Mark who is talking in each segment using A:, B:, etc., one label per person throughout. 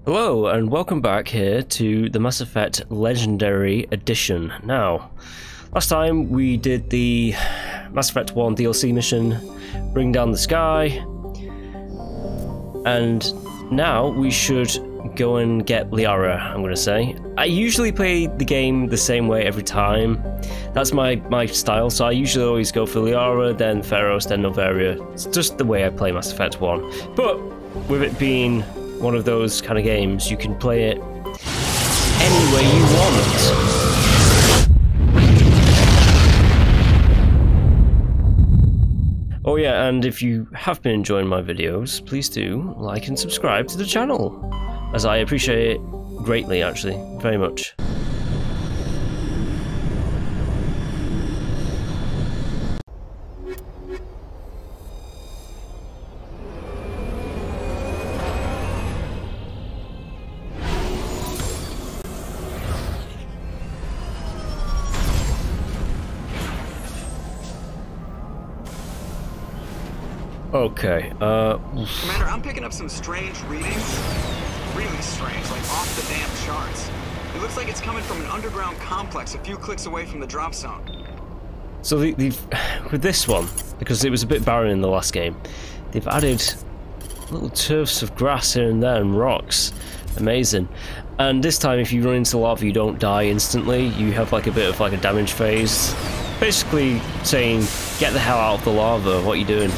A: Hello and welcome back here to the Mass Effect Legendary Edition. Now, last time we did the Mass Effect 1 DLC mission, Bring Down the Sky, and now we should go and get Liara, I'm going to say. I usually play the game the same way every time. That's my style, so I usually always go for Liara, then Feros, then Novaria. It's just the way I play Mass Effect 1. But with it being one of those kind of games, you can play it any way you want. Oh yeah, and if you have been enjoying my videos, please do like and subscribe to the channel, as I appreciate it greatly, actually, very much. Okay,
B: Commander, I'm picking up some strange readings. Really strange, like off the damn charts. It looks like it's coming from an underground complex a few clicks away from the drop zone.
A: so with this one, because it was a bit barren in the last game, they've added little turfs of grass here and there and rocks. Amazing. And this time, if you run into lava, you don't die instantly. You have like a bit of like a damage phase. Basically saying, get the hell out of the lava, what are you doing?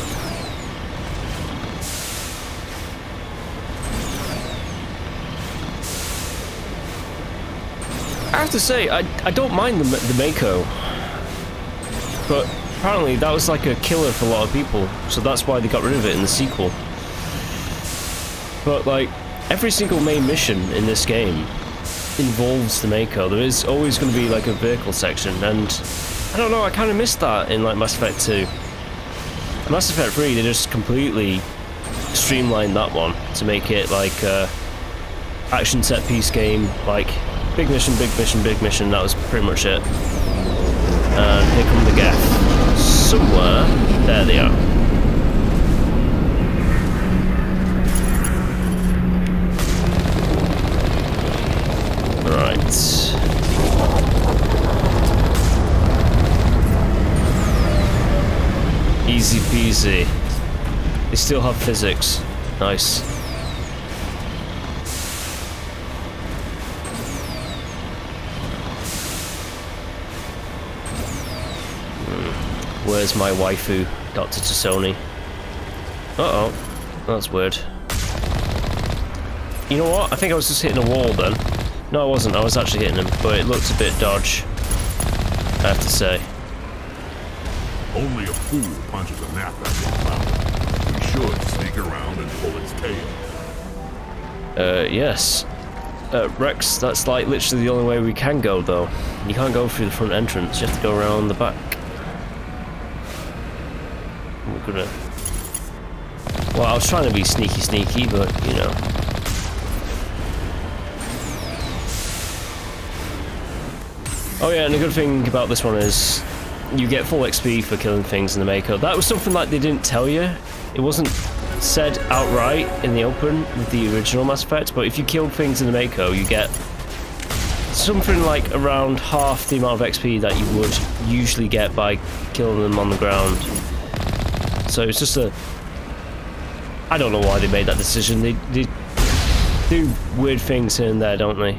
A: I have to say, I don't mind the Mako, but apparently that was like a killer for a lot of people, so that's why they got rid of it in the sequel. But like, every single main mission in this game involves the Mako. There is always going to be like a vehicle section, and I don't know, I kind of missed that in like Mass Effect 2. In Mass Effect 3, they just completely streamlined that one to make it like a action set piece game, like big mission, big mission, big mission, that was pretty much it. And here come the Geth. Somewhere, there they are. Right. Easy peasy. They still have physics. Nice. Where's my waifu, Dr. Tassoni? Uh-oh. That's weird. You know what? I think I was just hitting a wall then. No, I wasn't. I was actually hitting him, but it looked a bit dodge, I have to say.
C: Only a fool punches a nap at the mountain. We should sneak around and pull its tail.
A: Yes. Rex, that's like literally the only way we can go, though. You can't go through the front entrance, you have to go around the back. We're gonna... Well, I was trying to be sneaky, but, you know. Oh yeah, and the good thing about this one is you get full XP for killing things in the Mako. That was something like they didn't tell you. It wasn't said outright in the open with the original Mass Effect, but if you killed things in the Mako, you get something like around half the amount of XP that you would usually get by killing them on the ground. So it's just a... I don't know why they made that decision. They do weird things here and there, don't they?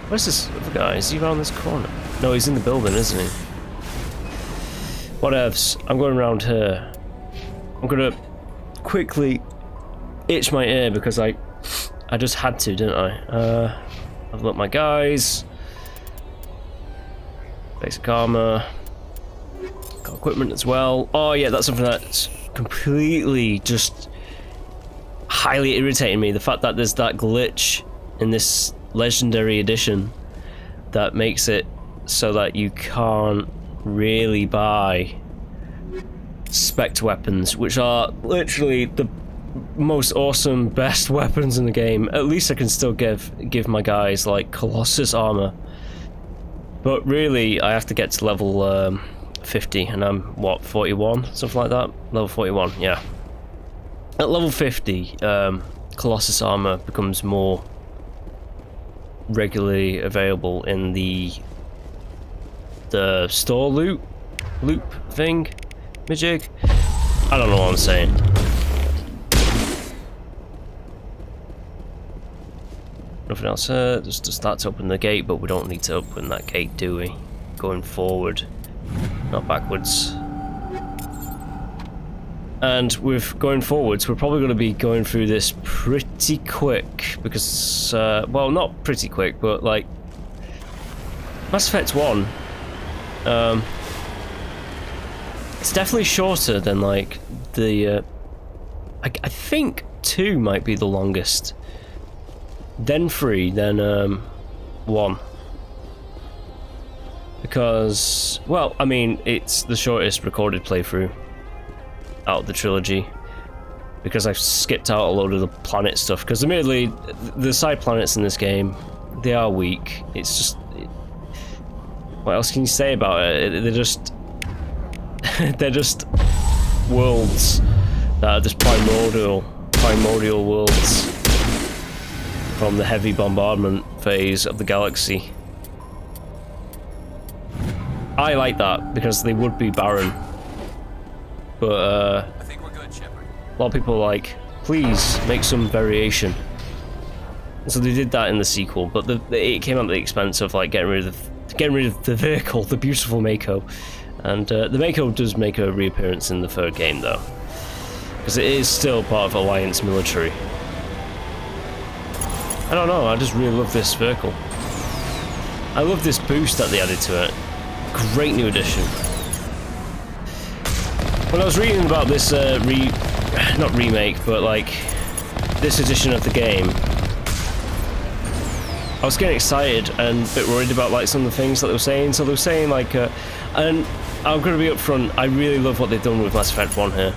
A: Where's this other guy? Is he around this corner? No, he's in the building, isn't he? Whatevs. I'm going around here. I'm gonna quickly itch my ear because I just had to, didn't I? I've got my guys. Basic armor. Got equipment as well. Oh yeah, that's something that's completely just highly irritating me. The fact that there's that glitch in this Legendary Edition that makes it so that you can't really buy spec weapons, which are literally the most awesome, best weapons in the game. At least I can still give my guys like Colossus armor, but really I have to get to level 50, and I'm what, 41, something like that. Level 41, yeah. At level 50, Colossus armor becomes more regularly available in the store loop thing, majig. I don't know what I'm saying. Nothing else. Just to start to open the gate, but we don't need to open that gate, do we? Going forward, not backwards. And with going forwards, we're probably going to be going through this pretty quick because, well, not pretty quick, but like Mass Effect 1. It's definitely shorter than like the. I think 2 might be the longest. Then 3, then 1. Because, well, I mean, it's the shortest recorded playthrough out of the trilogy. Because I've skipped out a load of the planet stuff. Because admittedly, the side planets in this game, they are weak. It's just, what else can you say about it? They're just, they're just worlds that are just primordial worlds from the heavy bombardment phase of the galaxy. I like that because they would be barren, but
D: I think we're good, Shepard.
A: a lot of people are like, please make some variation. So they did that in the sequel, but it came at the expense of like getting rid of the vehicle, the beautiful Mako, and the Mako does make a reappearance in the 3rd game though, because it is still part of Alliance military. I don't know, I just really love this vehicle. I love this boost that they added to it. Great new addition. When I was reading about this not remake, but like this edition of the game, I was getting excited and a bit worried about like some of the things that they were saying. So they were saying like, and I'm going to be upfront, I really love what they've done with Mass Effect 1 here.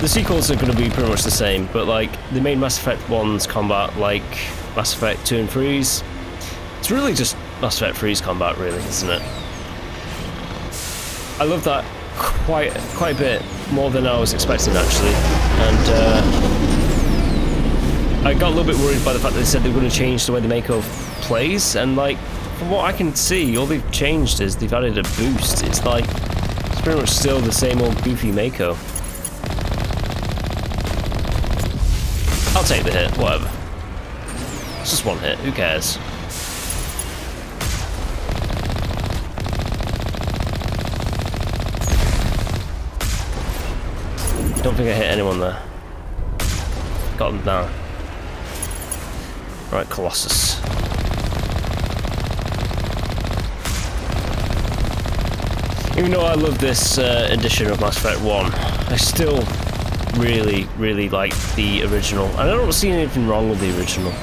A: The sequels are going to be pretty much the same, but like they made Mass Effect 1's combat like Mass Effect 2 and 3's. It's really just Mass Effect 3's combat, really, isn't it? I love that quite a bit more than I was expecting actually, and I got a little bit worried by the fact that they said they were going to change the way the Mako plays, and like from what I can see, all they've changed is they've added a boost. It's like it's pretty much still the same old goofy Mako. I'll take the hit, whatever. It's just one hit, who cares? Don't think I hit anyone there. Got them down. Right, Colossus. Even though I love this edition of Mass Effect 1, I still really like the original, and I don't see anything wrong with the original.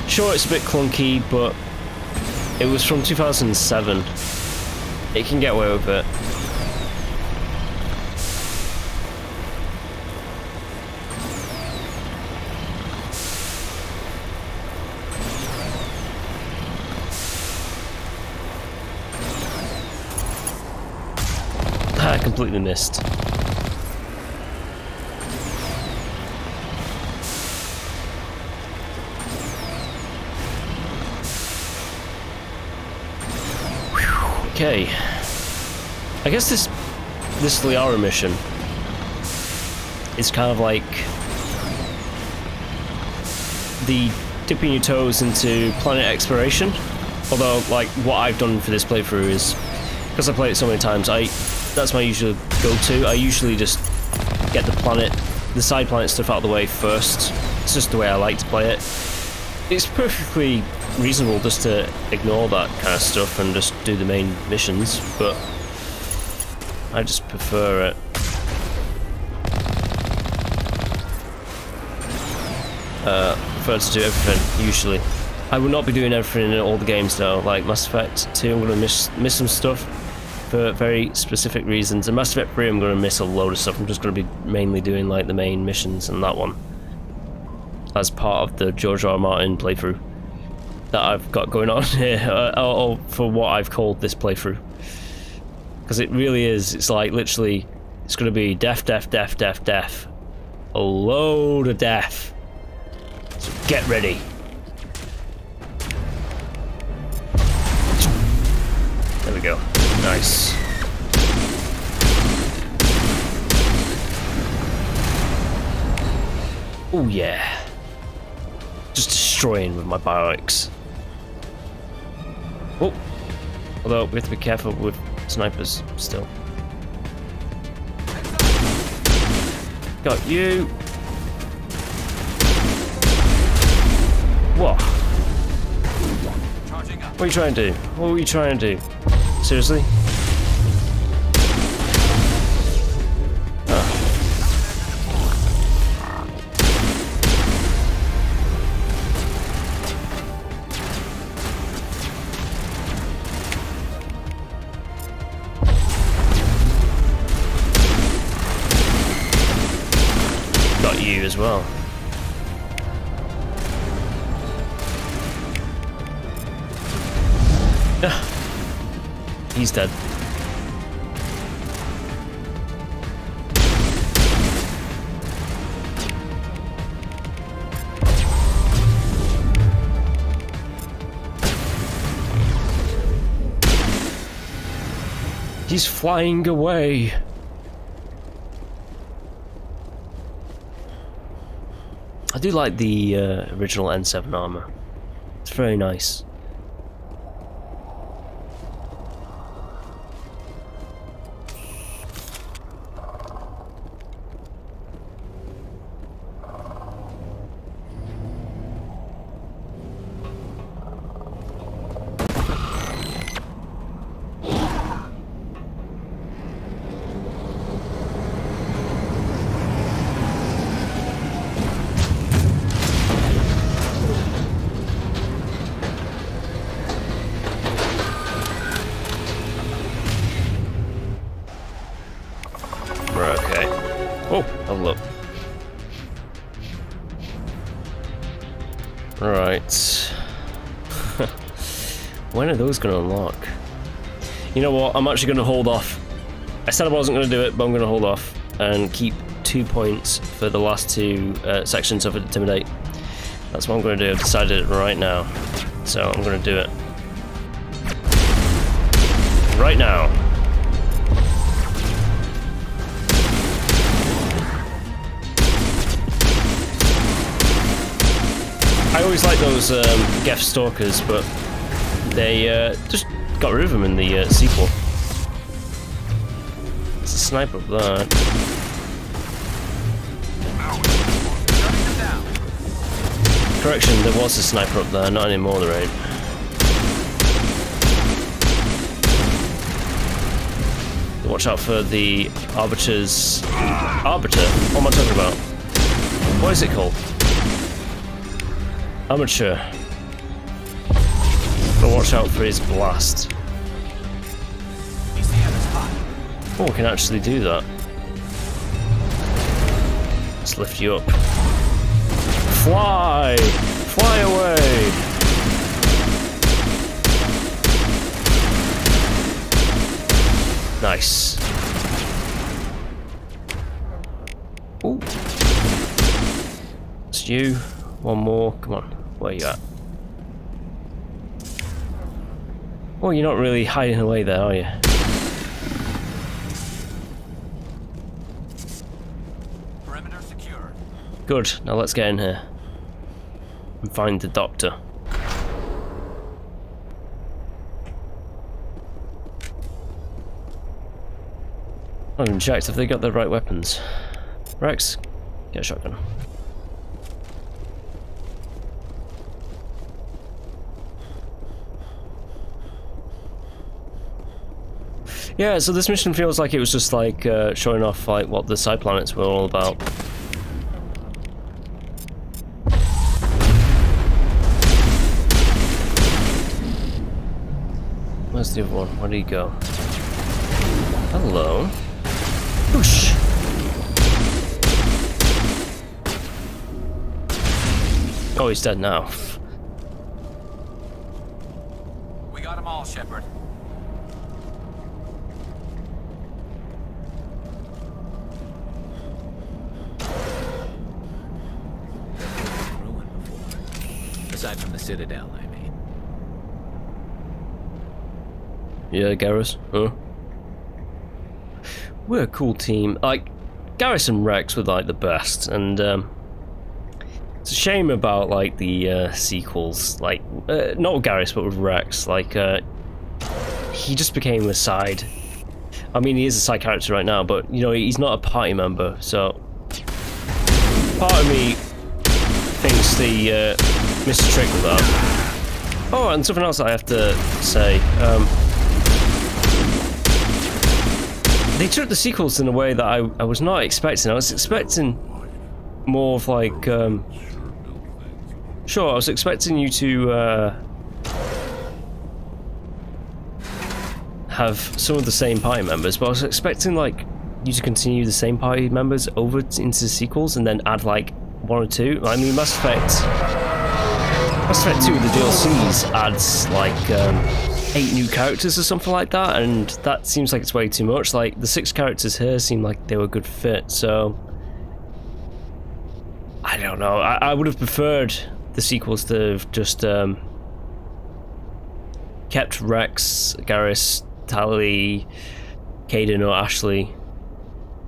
A: Sure, it's a bit clunky, but it was from 2007. It can get away with it. I completely missed. Okay, I guess this Liara mission is kind of like the dipping your toes into planet exploration. Although, like, what I've done for this playthrough is, because I played it so many times, that's my usual go-to. I usually just get the side planet stuff out of the way first. It's just the way I like to play it. It's perfectly reasonable just to ignore that kind of stuff and just do the main missions, but I just prefer it. Prefer to do everything, usually. I will not be doing everything in all the games though. Like Mass Effect 2, I'm going to miss some stuff for very specific reasons, and Mass Effect 3 I'm going to miss a load of stuff. I'm just going to be mainly doing like the main missions and that one as part of the George R. R. Martin playthrough that I've got going on here, or for what I've called this playthrough, because it really is, it's like literally It's gonna be death, death, death, death, death. A load of death. So get ready. There we go. Nice. Oh yeah. Just destroying with my bioics. Oh. Although we have to be careful with snipers still. Got you. What? What are you trying to do? What were you trying to do? Seriously? Got you as well. He's dead. He's flying away. I do like the original N7 armor. It's very nice. Right. When are those going to unlock? You know what? I'm actually going to hold off. I said I wasn't going to do it, but I'm going to hold off and keep 2 points for the last two sections of Intimidate. That's what I'm going to do. I've decided it right now. So I'm going to do it. Right now. I always like those Geth Stalkers, but they just got rid of them in the sequel. There's a sniper up there. Correction, there was a sniper up there, not anymore, there ain't. Watch out for the Arbiter's... Arbiter? What am I talking about? What is it called? Amateur. But watch out for his blast. Oh, we can actually do that. Let's lift you up. Fly! Fly away! Nice. Ooh. It's you. One more. Come on. Where you at? Oh, you're not really hiding away there, are you?
D: Perimeter secure.
A: Good. Now let's get in here and find the doctor. I haven't even checked if they got the right weapons. Rex, get a shotgun. Yeah, so this mission feels like it was just like showing off like what the side planets were all about. Where's the other one? Where did he go? Hello. Whoosh. Oh, he's dead now.
D: We got them all, Shepard.
E: Aside from the Citadel, I mean.
A: Yeah, Garrus. Huh? We're a cool team. Like, Garrus and Rex were like the best, and it's a shame about like the sequels. Like, not with Garrus, but with Rex. Like, he just became a side. I mean, he is a side character right now, but you know, he's not a party member. So, part of me thinks they missed a trick with that. Oh, and something else I have to say. They took the sequels in a way that I was not expecting. I was expecting more of like, sure, I was expecting you to have some of the same party members, but I was expecting like you to continue the same party members over into the sequels and then add like one or two. I mean, Mass Effect 2 with the DLCs adds like 8 new characters or something like that, and that seems like it's way too much. Like, the 6 characters here seem like they were a good fit, so I don't know. I would have preferred the sequels to have just kept Rex, Garrus, Tali, Kaidan or Ashley,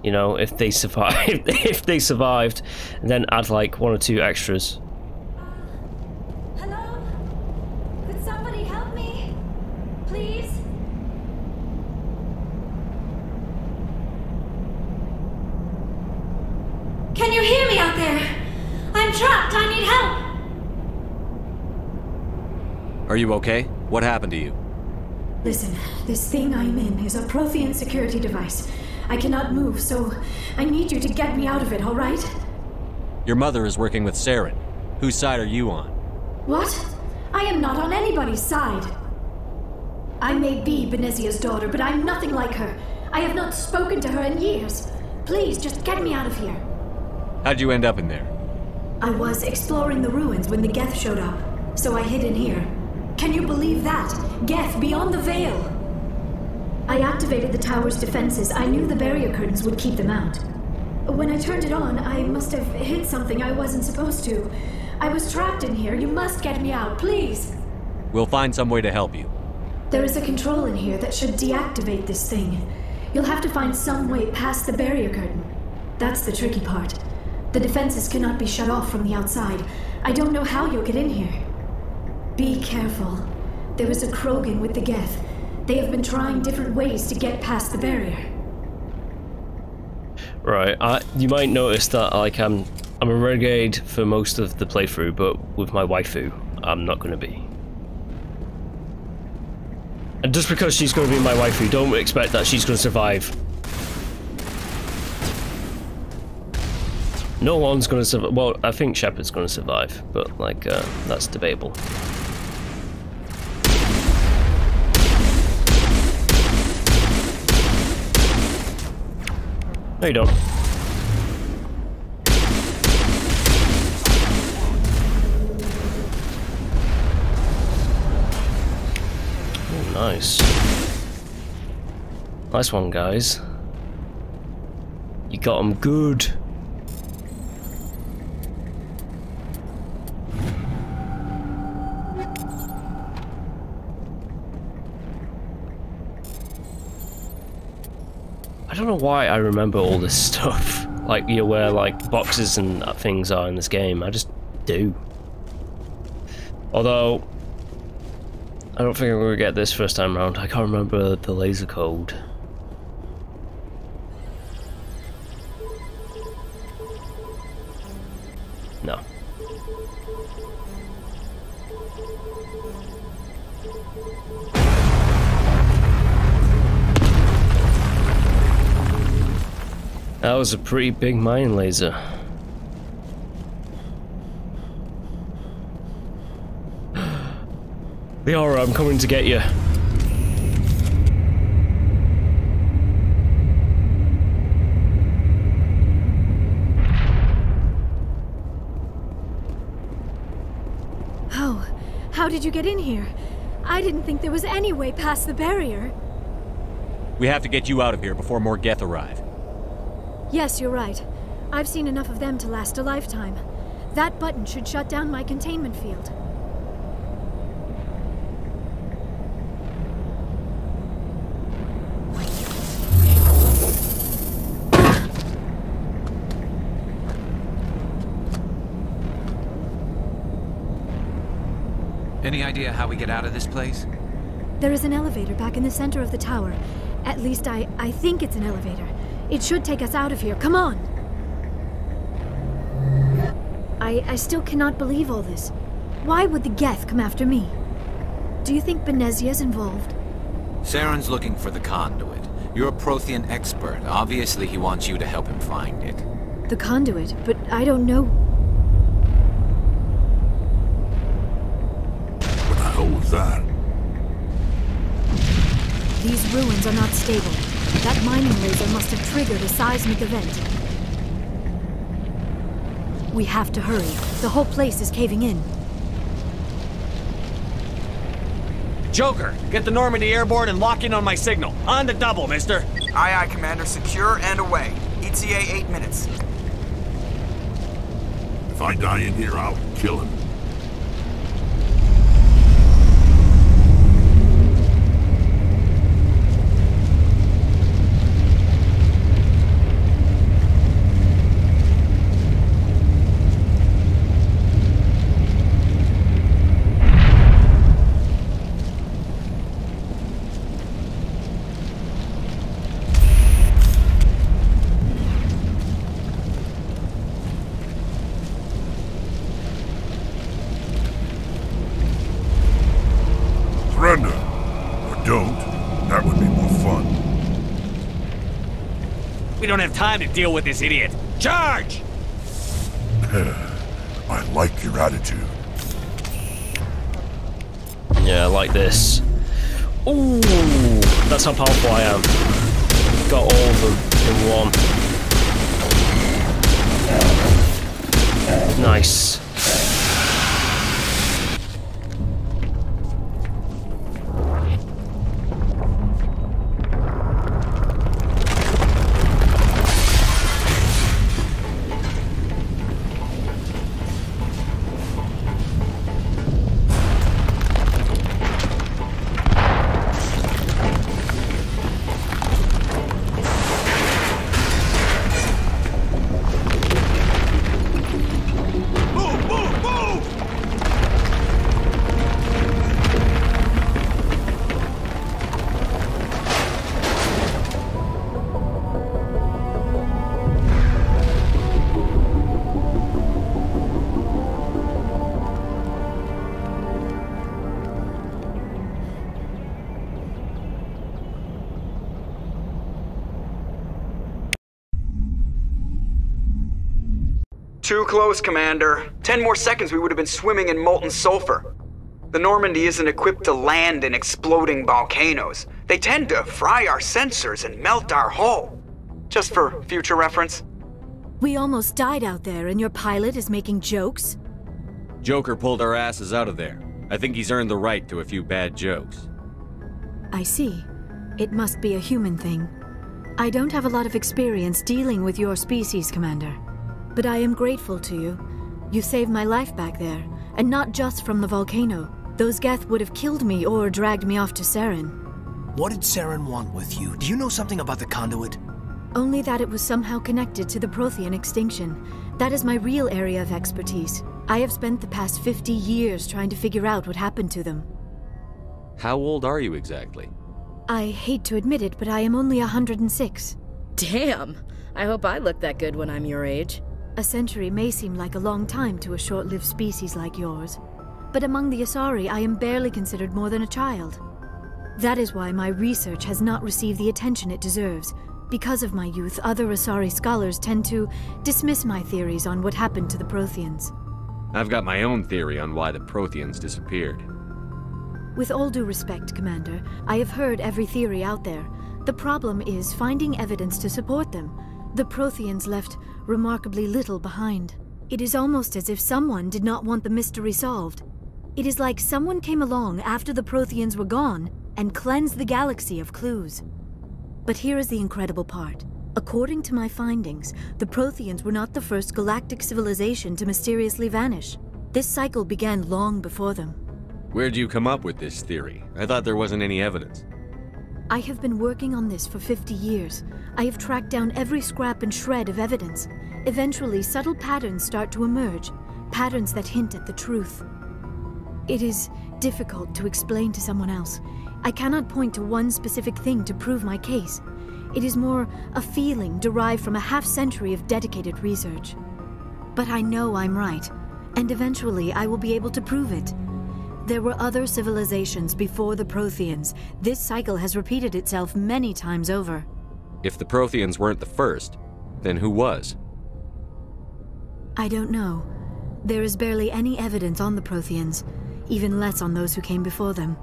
A: you know, if they survived, if they survived, and then add like 1 or 2 extras.
F: Hello? Could somebody help me? Please? Can you hear me out there? I'm trapped. I need help.
G: Are you okay? What happened to you?
F: Listen, this thing I'm in is a Prothean security device. I cannot move, so I need you to get me out of it, all right?
G: Your mother is working with Saren. Whose side are you on?
F: What? I am not on anybody's side. I may be Benezia's daughter, but I'm nothing like her. I have not spoken to her in years. Please, just get me out of here.
G: How'd you end up in there?
F: I was exploring the ruins when the Geth showed up, so I hid in here. Can you believe that? Geth beyond the veil! I activated the tower's defenses. I knew the barrier curtains would keep them out. When I turned it on, I must have hit something I wasn't supposed to. I was trapped in here. You must get me out, please!
G: We'll find some way to help you.
F: There is a control in here that should deactivate this thing. You'll have to find some way past the barrier curtain. That's the tricky part. The defenses cannot be shut off from the outside. I don't know how you'll get in here. Be careful. There is a Krogan with the Geth. They have been trying different ways to get past the barrier.
A: Right, you might notice that like I'm a renegade for most of the playthrough, but with my waifu, I'm not going to be. And just because she's going to be my waifu, don't expect that she's going to survive. No one's going to survive. Well, I think Shepard's going to survive, but like that's debatable. No, you don't. Oh, nice. Nice one, guys. You got them good. I don't know why I remember all this stuff. Like, you know, where like boxes and things are in this game. I just do. Although, I don't think I'm gonna get this first time around. I can't remember the laser code. No. That was a pretty big mine laser. Liara, I'm coming to get you.
F: How did you get in here? I didn't think there was any way past the barrier.
G: We have to get you out of here before more Geth arrive.
F: Yes, you're right. I've seen enough of them to last a lifetime. That button should shut down my containment field.
D: Any idea how we get out of this place?
F: There is an elevator back in the center of the tower. At least I think it's an elevator. It should take us out of here. Come on! I still cannot believe all this. Why would the Geth come after me? Do you think Benezia's involved?
E: Saren's looking for the conduit. You're a Prothean expert. Obviously, he wants you to help him find it.
F: The conduit? But I don't know...
C: What the hell was that?
F: These ruins are not stable. That mining laser must have triggered a seismic event. We have to hurry. The whole place is caving in.
G: Joker, get the Normandy airborne and lock in on my signal. On the double, mister.
B: Aye, aye, Commander. Secure and away. ETA 8 minutes.
C: If I die in here, I'll kill him. Surrender. Or don't. That would be more fun.
G: We don't have time to deal with this idiot. Charge!
C: I like your attitude.
A: Yeah, like this. Ooh, that's how powerful I am. Got all of them in one. Nice.
B: Too close, Commander. 10 more seconds we would have been swimming in molten sulfur. The Normandy isn't equipped to land in exploding volcanoes. They tend to fry our sensors and melt our hull. Just for future reference.
F: We almost died out there, and your pilot is making jokes?
G: Joker pulled our asses out of there. I think he's earned the right to a few bad jokes.
F: I see. It must be a human thing. I don't have a lot of experience dealing with your species, Commander. But I am grateful to you. You saved my life back there, and not just from the volcano. Those Geth would have killed me or dragged me off to Saren.
H: What did Saren want with you? Do you know something about the conduit?
F: Only that it was somehow connected to the Prothean extinction. That is my real area of expertise. I have spent the past 50 years trying to figure out what happened to them.
G: How old are you exactly?
F: I hate to admit it, but I am only 106.
I: Damn! I hope I look that good when I'm your age.
F: A century may seem like a long time to a short-lived species like yours, but among the Asari I am barely considered more than a child. That is why my research has not received the attention it deserves. Because of my youth, other Asari scholars tend to dismiss my theories on what happened to the Protheans.
G: I've got my own theory on why the Protheans disappeared.
F: With all due respect, Commander, I have heard every theory out there. The problem is finding evidence to support them. The Protheans left remarkably little behind. It is almost as if someone did not want the mystery solved. It is like someone came along after the Protheans were gone and cleansed the galaxy of clues. But here is the incredible part. According to my findings, the Protheans were not the first galactic civilization to mysteriously vanish. This cycle began long before them.
G: Where'd you come up with this theory? I thought there wasn't any evidence.
F: I have been working on this for 50 years. I have tracked down every scrap and shred of evidence. Eventually, subtle patterns start to emerge, patterns that hint at the truth. It is difficult to explain to someone else. I cannot point to one specific thing to prove my case. It is more a feeling derived from a half-century of dedicated research. But I know I'm right, and eventually I will be able to prove it. There were other civilizations before the Protheans. This cycle has repeated itself many times over.
G: If the Protheans weren't the first, then who was?
F: I don't know. There is barely any evidence on the Protheans, even less on those who came before them.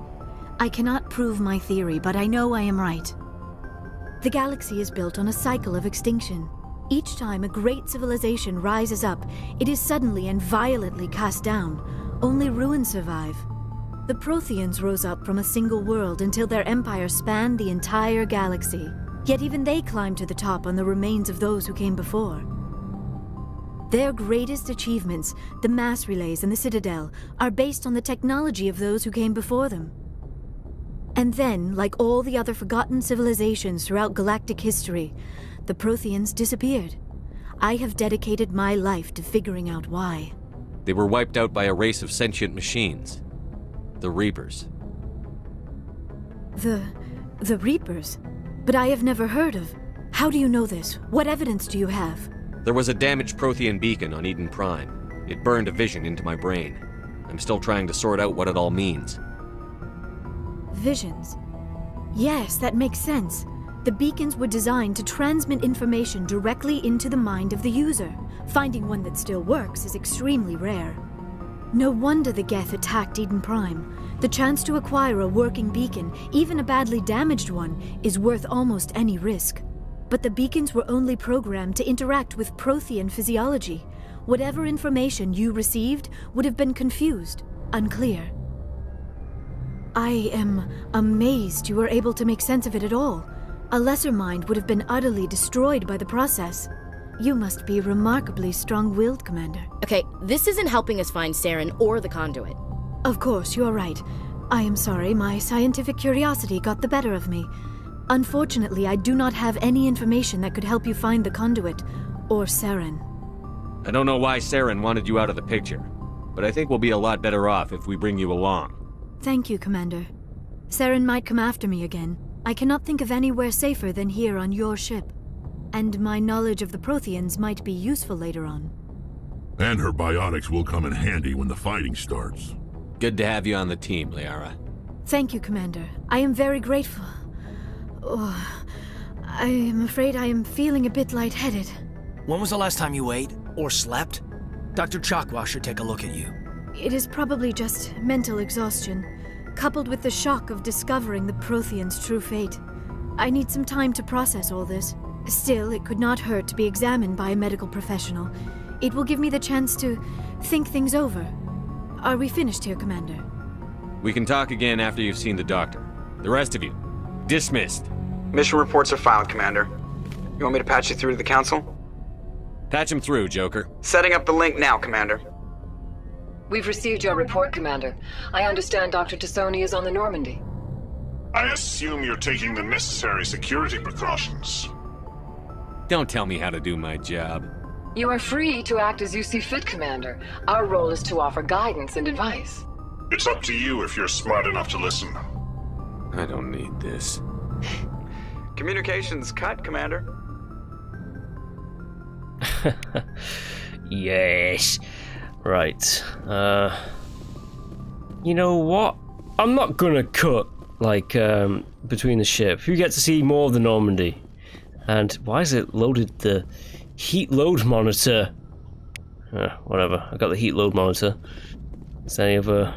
F: I cannot prove my theory, but I know I am right. The galaxy is built on a cycle of extinction. Each time a great civilization rises up, it is suddenly and violently cast down. Only ruins survive. The Protheans rose up from a single world until their empire spanned the entire galaxy. Yet even they climbed to the top on the remains of those who came before. Their greatest achievements, the mass relays and the Citadel, are based on the technology of those who came before them. And then, like all the other forgotten civilizations throughout galactic history, the Protheans disappeared. I have dedicated my life to figuring out why.
G: They were wiped out by a race of sentient machines. The Reapers.
F: The Reapers? But I have never heard of. How do you know this? What evidence do you have?
G: There was a damaged Prothean beacon on Eden Prime. It burned a vision into my brain. I'm still trying to sort out what it all means.
F: Visions. Yes, that makes sense. The beacons were designed to transmit information directly into the mind of the user. Finding one that still works is extremely rare. No wonder the Geth attacked Eden Prime. The chance to acquire a working beacon, even a badly damaged one, is worth almost any risk. But the beacons were only programmed to interact with Prothean physiology. Whatever information you received would have been confused, unclear. I am amazed you were able to make sense of it at all. A lesser mind would have been utterly destroyed by the process. You must be remarkably strong-willed, Commander.
I: Okay, this isn't helping us find Saren or the conduit.
F: Of course, you are right. I am sorry, my scientific curiosity got the better of me. Unfortunately, I do not have any information that could help you find the conduit, or Saren.
G: I don't know why Saren wanted you out of the picture, but I think we'll be a lot better off if we bring you along.
F: Thank you, Commander. Saren might come after me again. I cannot think of anywhere safer than here on your ship. And my knowledge of the Protheans might be useful later on.
C: And her biotics will come in handy when the fighting starts.
G: Good to have you on the team, Liara.
F: Thank you, Commander. I am very grateful. Oh, I am afraid I am feeling a bit lightheaded.
H: When was the last time you ate or slept? Dr. Chakwa should take a look at you.
F: It is probably just mental exhaustion, coupled with the shock of discovering the Protheans' true fate. I need some time to process all this. Still, it could not hurt to be examined by a medical professional. It will give me the chance to think things over. Are we finished here, Commander?
G: We can talk again after you've seen the doctor. The rest of you, dismissed.
B: Mission reports are filed, Commander. You want me to patch you through to the Council?
G: Patch him through, Joker.
B: Setting up the link now, Commander.
J: We've received your report, Commander. I understand Dr. Tassoni is on the Normandy.
C: I assume you're taking the necessary security precautions.
G: Don't tell me how to do my job.
J: You are free to act as you see fit, Commander. Our role is to offer guidance and advice.
C: It's up to you if you're smart enough to listen.
G: I don't need this.
B: Communications cut, Commander.
A: Yes. Right. You know what? I'm not gonna cut, like, between the ship. You get to see more of the Normandy. And why is it loaded the heat load monitor? Whatever. I got the heat load monitor. Is there any other...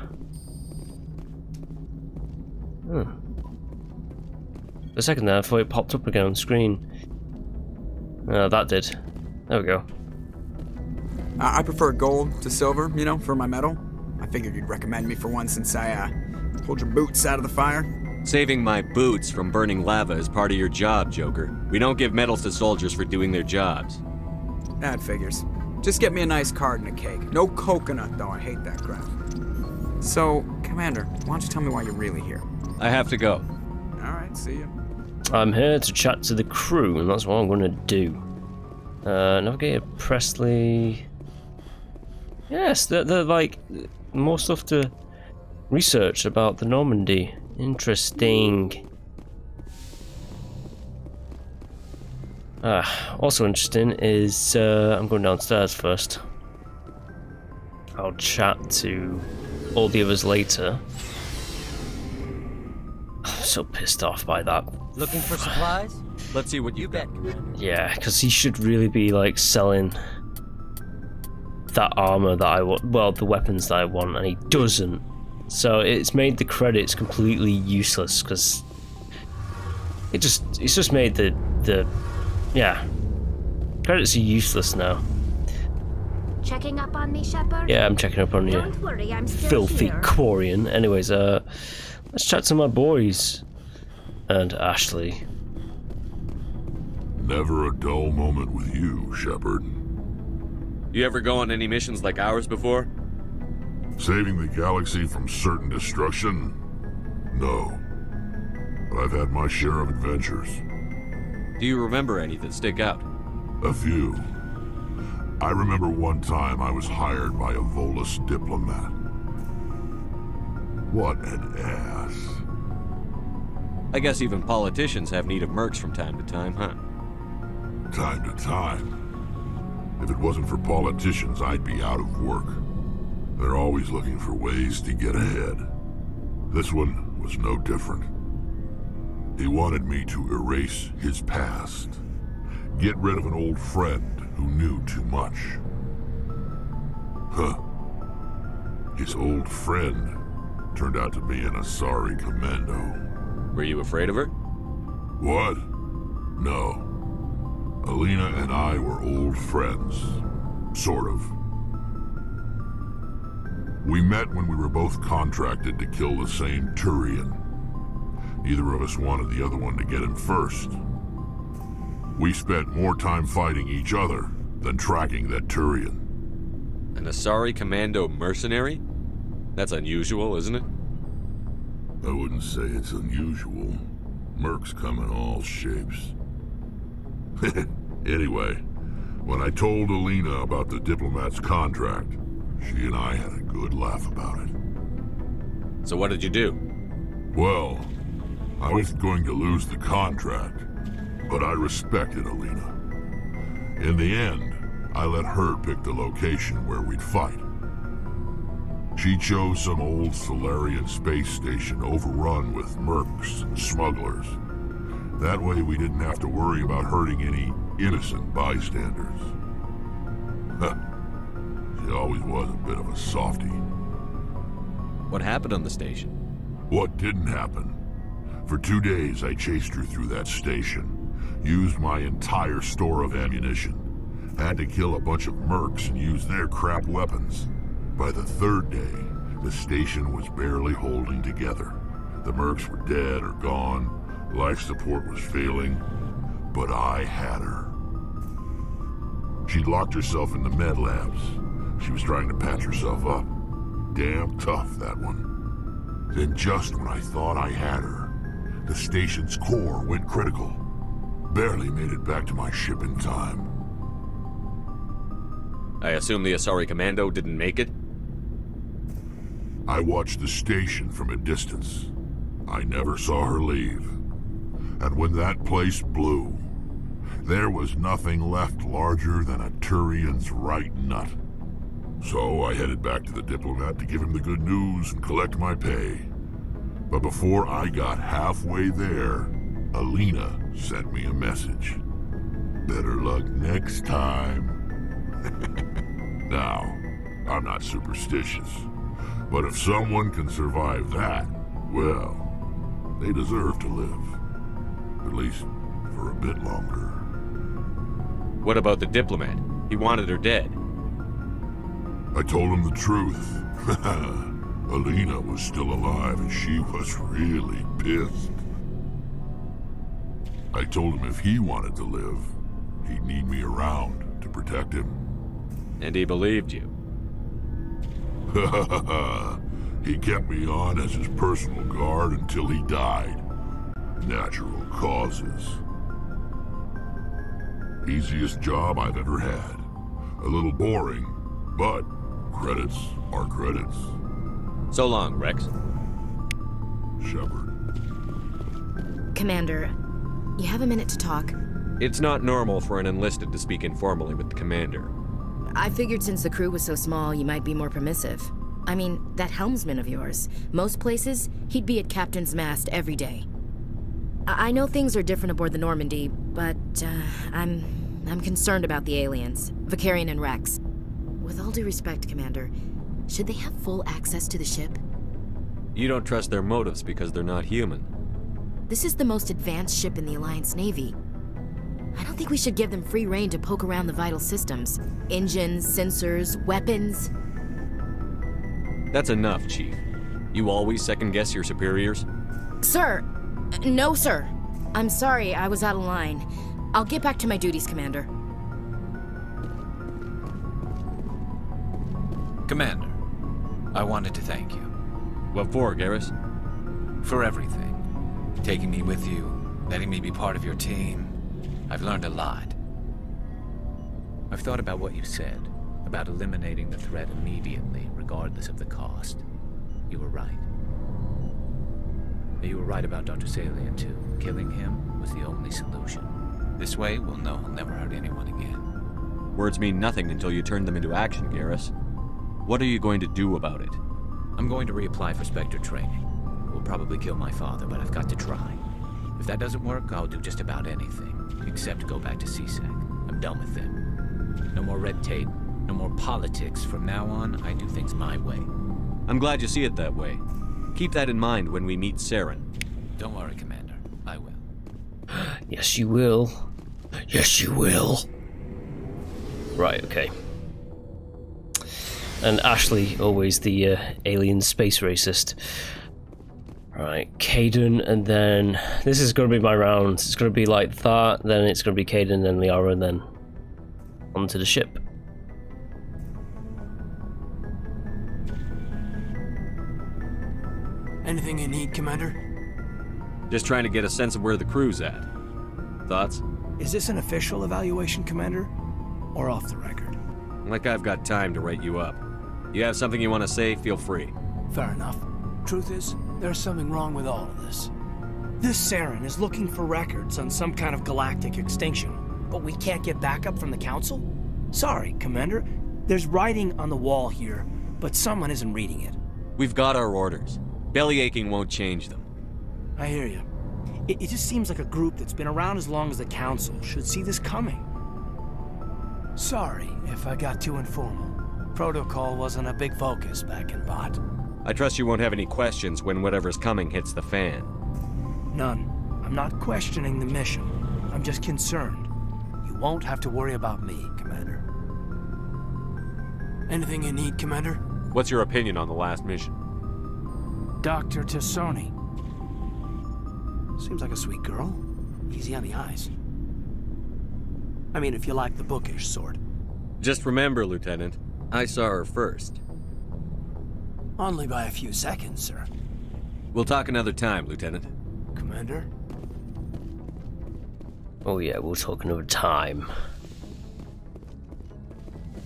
A: For a second there, I thought it popped up again on screen. That did. There we go.
B: I prefer gold to silver, you know, for my medal. I figured you'd recommend me for one since I, pulled your boots out of the fire.
G: Saving my boots from burning lava is part of your job, Joker. We don't give medals to soldiers for doing their jobs.
B: That figures. Just get me a nice card and a cake. No coconut, though. I hate that crap. So, Commander, why don't you tell me why you're really here?
G: I have to go.
B: Alright, see ya.
A: I'm here to chat to the crew, and that's what I'm gonna do. Navigator Presley... Yes, they're like... more stuff to Research about the Normandy. Interesting. Also interesting is I'm going downstairs first. I'll chat to all the others later. I'm so pissed off by that.
H: Looking for supplies?
G: Let's see what you bet.
A: Yeah, because he should really be like selling that armor that I want, well, the weapons that I want, and he doesn't. So it's made the credits completely useless because it's just made the yeah, credits are useless now.
K: Checking up on me, Shepard?
A: Yeah, I'm checking up on you.
K: Don't worry, I'm still
A: Filthy
K: here.
A: Quarian. Anyways, let's chat to my boys and Ashley.
C: Never a dull moment with you, Shepard.
G: You ever go on any missions like ours before?
C: Saving the galaxy from certain destruction? No. But I've had my share of adventures.
G: Do you remember any that stick out?
C: A few. I remember one time I was hired by a Volus diplomat. What an ass.
G: I guess even politicians have need of mercs from time to time, huh?
C: Time to time. If it wasn't for politicians, I'd be out of work. They're always looking for ways to get ahead. This one was no different. He wanted me to erase his past. Get rid of an old friend who knew too much. Huh. His old friend turned out to be an Asari commando.
G: Were you afraid of her?
C: What? No. Alina and I were old friends. Sort of. We met when we were both contracted to kill the same Turian. Neither of us wanted the other one to get him first. We spent more time fighting each other than tracking that Turian.
G: An Asari commando mercenary? That's unusual, isn't it?
C: I wouldn't say it's unusual. Mercs come in all shapes. Anyway, when I told Alina about the diplomat's contract, she and I had a good laugh about it.
G: So what did you do?
C: Well, I was going to lose the contract, but I respected Alina. In the end, I let her pick the location where we'd fight. She chose some old Solarian space station overrun with mercs and smugglers. That way we didn't have to worry about hurting any innocent bystanders. She always was a bit of a softie.
G: What happened on the station?
C: What didn't happen? For 2 days I chased her through that station, used my entire store of ammunition, had to kill a bunch of mercs and use their crap weapons. By the 3rd day, the station was barely holding together. The mercs were dead or gone, life support was failing, but I had her. She'd locked herself in the med labs. She was trying to patch herself up. Damn tough, that one. Then just when I thought I had her, the station's core went critical. Barely made it back to my ship in time.
G: I assume the Asari commando didn't make it?
C: I watched the station from a distance. I never saw her leave. And when that place blew, there was nothing left larger than a Turian's right nut. So I headed back to the diplomat to give him the good news and collect my pay. But before I got halfway there, Alina sent me a message. Better luck next time. Now, I'm not superstitious, but if someone can survive that, well, they deserve to live. At least for a bit longer.
G: What about the diplomat? He wanted her dead.
C: I told him the truth. Alina was still alive and she was really pissed. I told him if he wanted to live, he'd need me around to protect him.
G: And he believed you.
C: He kept me on as his personal guard until he died. Natural causes. Easiest job I've ever had. A little boring, but credits are credits.
G: So long, Rex.
C: Shepard.
I: Commander, you have a minute to talk?
G: It's not normal for an enlisted to speak informally with the commander.
I: I figured since the crew was so small, you might be more permissive. I mean, that helmsman of yours. Most places, he'd be at Captain's mast every day. I know things are different aboard the Normandy, but I'm concerned about the aliens, Vicarian and Rex. With all due respect, Commander, should they have full access to the ship?
G: You don't trust their motives because they're not human.
I: This is the most advanced ship in the Alliance Navy. I don't think we should give them free rein to poke around the vital systems. Engines, sensors, weapons.
G: That's enough, Chief. You always second-guess your superiors?
I: Sir! No, sir. I'm sorry, I was out of line. I'll get back to my duties, Commander.
E: Commander, I wanted to thank you.
G: What for, Garrus?
E: For everything. Taking me with you, letting me be part of your team. I've learned a lot. I've thought about what you said, about eliminating the threat immediately, regardless of the cost. You were right. You were right about Dr. Salient, too. Killing him was the only solution. This way, we'll know he'll never hurt anyone again.
G: Words mean nothing until you turn them into action, Garrus. What are you going to do about it?
E: I'm going to reapply for Spectre training. It will probably kill my father, but I've got to try. If that doesn't work, I'll do just about anything, except go back to CSEC. I'm done with them. No more red tape, no more politics. From now on, I do things my way.
G: I'm glad you see it that way. Keep that in mind when we meet Saren.
E: Don't worry, Commander. I will.
A: Yes, you will. Yes, you will. Right, okay. And Ashley, always the alien space racist. Right, Caden, and then this is going to be my round. It's going to be like that, then it's going to be Caden, then Liara, and then onto the ship.
H: Anything you need, Commander?
G: Just trying to get a sense of where the crew's at. Thoughts?
H: Is this an official evaluation, Commander? Or off the record?
G: Like I've got time to write you up. You have something you want to say, feel free.
H: Fair enough. Truth is, there's something wrong with all of this. This Saren is looking for records on some kind of galactic extinction, but we can't get backup from the Council? Sorry, Commander. There's writing on the wall here, but someone isn't reading it.
G: We've got our orders. Belly aching won't change them.
H: I hear you. It just seems like a group that's been around as long as the Council should see this coming. Sorry if I got too informal. Protocol wasn't a big focus back in Bot.
G: I trust you won't have any questions when whatever's coming hits the fan.
H: None. I'm not questioning the mission. I'm just concerned. You won't have to worry about me, Commander. Anything you need, Commander?
G: What's your opinion on the last mission?
H: Dr. Tassoni. Seems like a sweet girl. Easy on the eyes. I mean, if you like the bookish sort.
G: Just remember, Lieutenant, I saw her first.
H: Only by a few seconds, sir.
G: We'll talk another time, Lieutenant.
H: Commander?
A: Oh yeah, we'll talk another time.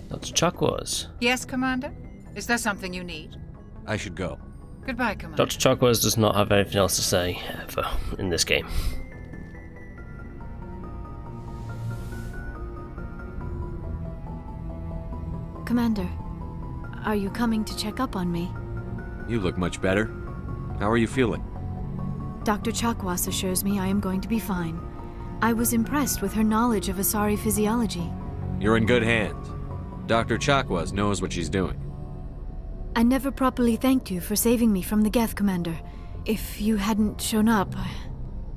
A: That's Chakwas.
L: Yes, Commander? Is there something you need?
G: I should go.
L: Goodbye, Commander.
A: Dr. Chakwas does not have anything else to say, ever, in this game.
M: Commander, are you coming to check up on me?
G: You look much better. How are you feeling?
M: Dr. Chakwas assures me I am going to be fine. I was impressed with her knowledge of Asari physiology.
G: You're in good hands. Dr. Chakwas knows what she's doing.
M: I never properly thanked you for saving me from the Geth, Commander. If you hadn't shown up...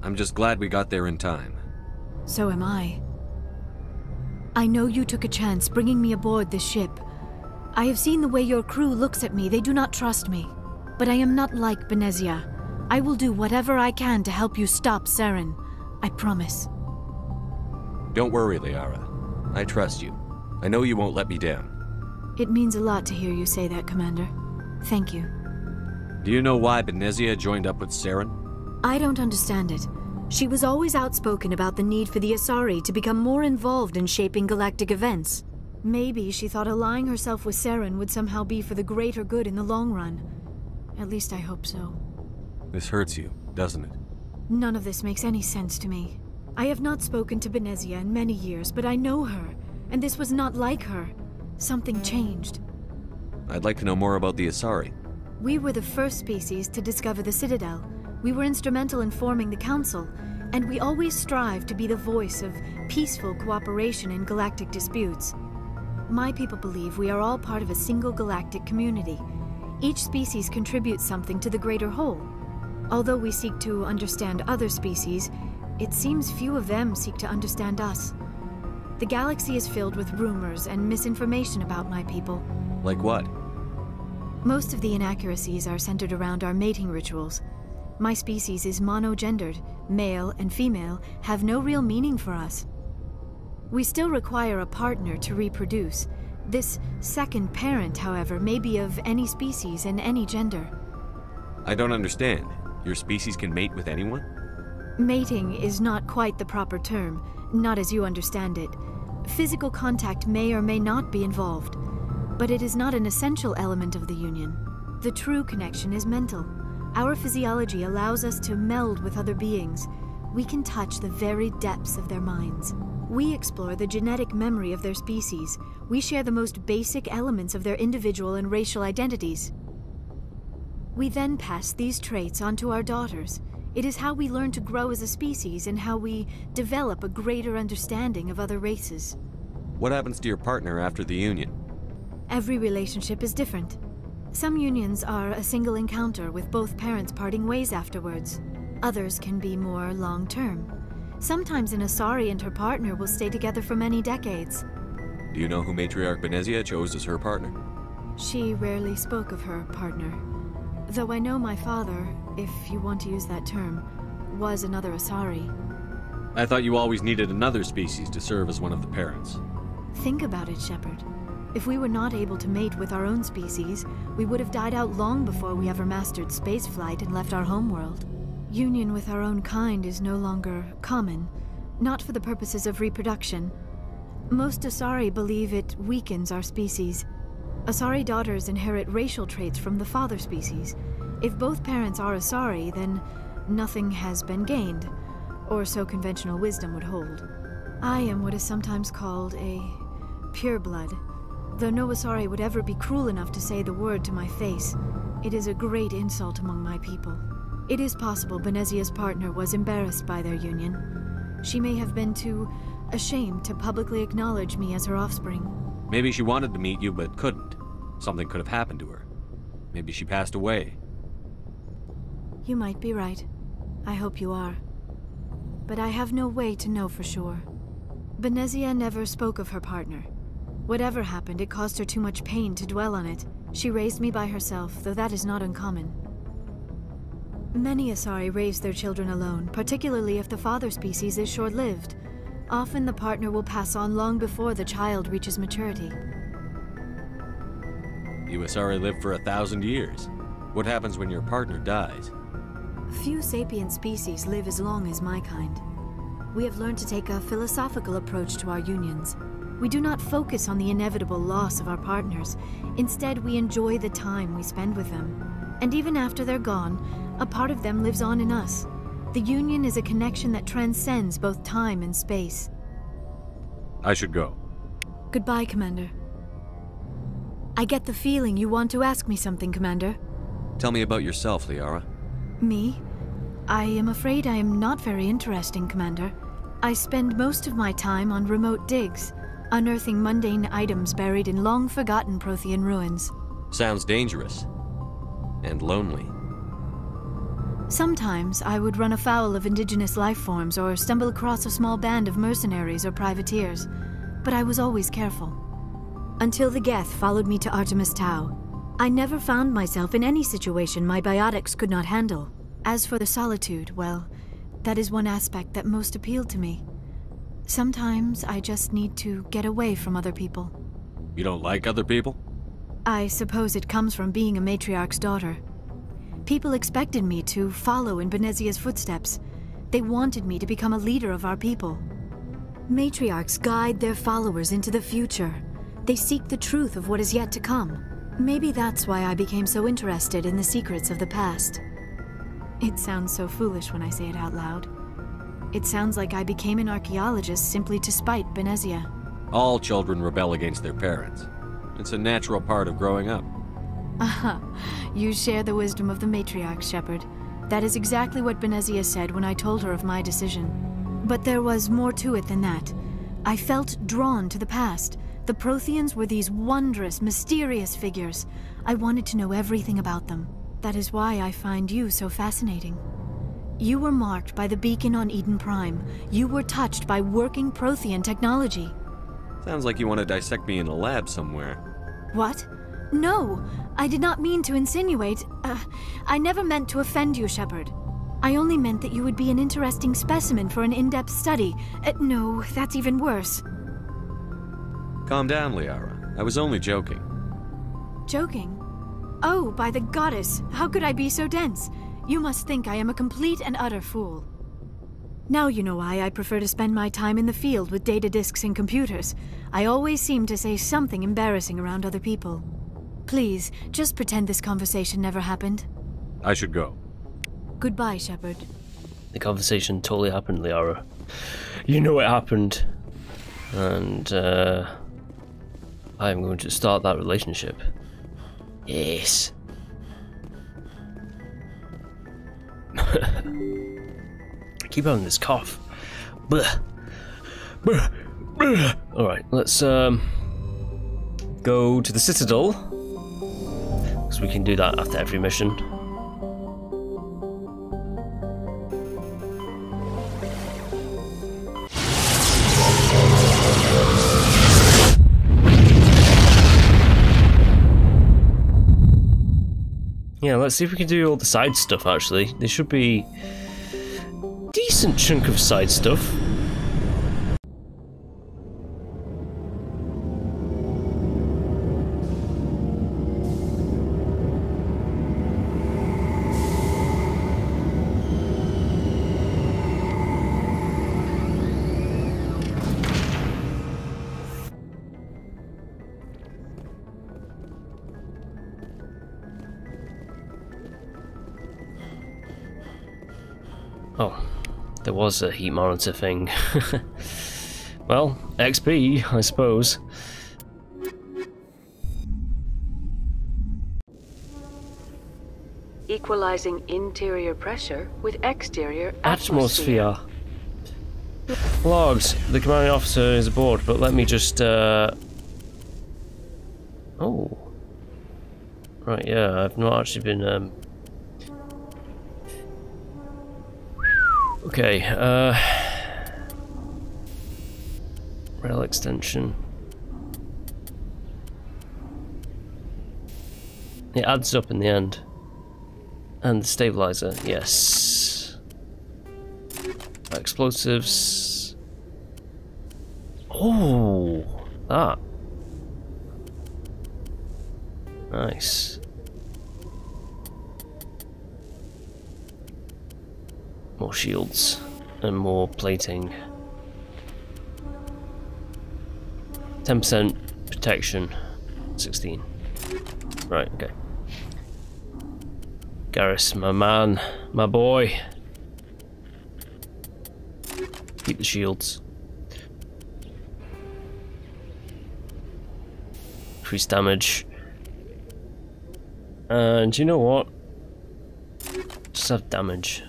G: I'm just glad we got there in time.
M: So am I. I know you took a chance bringing me aboard this ship. I have seen the way your crew looks at me. They do not trust me. But I am not like Benezia. I will do whatever I can to help you stop Saren. I promise.
G: Don't worry, Liara. I trust you. I know you won't let me down.
M: It means a lot to hear you say that, Commander. Thank you.
G: Do you know why Benezia joined up with Saren?
M: I don't understand it. She was always outspoken about the need for the Asari to become more involved in shaping galactic events. Maybe she thought allying herself with Saren would somehow be for the greater good in the long run. At least I hope so.
G: This hurts you, doesn't it?
M: None of this makes any sense to me. I have not spoken to Benezia in many years, but I know her, and this was not like her. Something changed.
G: I'd like to know more about the Asari.
M: We were the first species to discover the Citadel. We were instrumental in forming the Council, and we always strive to be the voice of peaceful cooperation in galactic disputes. My people believe we are all part of a single galactic community. Each species contributes something to the greater whole. Although we seek to understand other species, it seems few of them seek to understand us. The galaxy is filled with rumors and misinformation about my people.
G: Like what?
M: Most of the inaccuracies are centered around our mating rituals. My species is monogendered. Male and female have no real meaning for us. We still require a partner to reproduce. This second parent, however, may be of any species and any gender.
G: I don't understand. Your species can mate with anyone?
M: Mating is not quite the proper term, not as you understand it. Physical contact may or may not be involved, but it is not an essential element of the union. The true connection is mental. Our physiology allows us to meld with other beings. We can touch the very depths of their minds. We explore the genetic memory of their species. We share the most basic elements of their individual and racial identities. We then pass these traits on to our daughters. It is how we learn to grow as a species and how we develop a greater understanding of other races.
G: What happens to your partner after the union?
M: Every relationship is different. Some unions are a single encounter with both parents parting ways afterwards. Others can be more long-term. Sometimes an Asari and her partner will stay together for many decades.
G: Do you know who Matriarch Benezia chose as her partner?
M: She rarely spoke of her partner. Though I know my father, if you want to use that term, was another Asari.
G: I thought you always needed another species to serve as one of the parents.
M: Think about it, Shepard. If we were not able to mate with our own species, we would have died out long before we ever mastered spaceflight and left our homeworld. Union with our own kind is no longer common, not for the purposes of reproduction. Most Asari believe it weakens our species. Asari daughters inherit racial traits from the father species. If both parents are Asari, then nothing has been gained, or so conventional wisdom would hold. I am what is sometimes called a pureblood. Though no Asari would ever be cruel enough to say the word to my face, it is a great insult among my people. It is possible Benezia's partner was embarrassed by their union. She may have been too ashamed to publicly acknowledge me as her offspring.
G: Maybe she wanted to meet you, but couldn't. Something could have happened to her. Maybe she passed away.
M: You might be right. I hope you are. But I have no way to know for sure. Benezia never spoke of her partner. Whatever happened, it caused her too much pain to dwell on it. She raised me by herself, though that is not uncommon. Many Asari raise their children alone, particularly if the father species is short-lived. Often the partner will pass on long before the child reaches maturity.
G: You Asari live for 1,000 years. What happens when your partner dies?
M: Few sapient species live as long as my kind. We have learned to take a philosophical approach to our unions. We do not focus on the inevitable loss of our partners. Instead, we enjoy the time we spend with them. And even after they're gone, a part of them lives on in us. The union is a connection that transcends both time and space.
G: I should go.
M: Goodbye, Commander. I get the feeling you want to ask me something, Commander.
G: Tell me about yourself, Liara.
M: Me? I am afraid I am not very interesting, Commander. I spend most of my time on remote digs, unearthing mundane items buried in long-forgotten Prothean ruins.
G: Sounds dangerous. And lonely.
M: Sometimes I would run afoul of indigenous life forms or stumble across a small band of mercenaries or privateers, but I was always careful. Until the Geth followed me to Artemis Tau, I never found myself in any situation my biotics could not handle. As for the solitude, well, that is one aspect that most appealed to me. Sometimes I just need to get away from other people.
G: You don't like other people?
M: I suppose it comes from being a matriarch's daughter. People expected me to follow in Benezia's footsteps. They wanted me to become a leader of our people. Matriarchs guide their followers into the future. They seek the truth of what is yet to come. Maybe that's why I became so interested in the secrets of the past. It sounds so foolish when I say it out loud. It sounds like I became an archaeologist simply to spite Benezia.
G: All children rebel against their parents. It's a natural part of growing up.
M: Aha, you share the wisdom of the matriarch, Shepard. That is exactly what Benezia said when I told her of my decision. But there was more to it than that. I felt drawn to the past. The Protheans were these wondrous, mysterious figures. I wanted to know everything about them. That is why I find you so fascinating. You were marked by the beacon on Eden Prime. You were touched by working Prothean technology.
G: Sounds like you want to dissect me in a lab somewhere.
M: What? No! I did not mean to insinuate. I never meant to offend you, Shepard. I only meant that you would be an interesting specimen for an in-depth study. No, that's even worse.
G: Calm down, Liara. I was only joking.
M: Joking? Oh, by the goddess, how could I be so dense? You must think I am a complete and utter fool. Now you know why I prefer to spend my time in the field with data disks and computers. I always seem to say something embarrassing around other people. Please, just pretend this conversation never happened.
G: I should go.
M: Goodbye, Shepard.
A: The conversation totally happened, Liara. You know it happened. And, I'm going to start that relationship. Yes. I keep having this cough. Blech. Blech. Blech. Alright, let's, go to the Citadel. Because we can do that after every mission. Yeah, let's see if we can do all the side stuff, actually. There should be a decent chunk of side stuff. Oh, there was a heat monitor thing. Well, XP, I suppose.
J: Equalizing interior pressure with exterior
A: Atmosphere. Logs. The commanding officer is aboard, but let me just, Oh. Right, yeah, I've not actually been, Okay, rail extension. It adds up in the end. And the stabilizer, yes. Explosives. Oh, that. Nice. More shields and more plating. 10% protection. 16. Right, okay. Garrus, my man, my boy. Keep the shields. Increase damage. And you know what? Just have damage.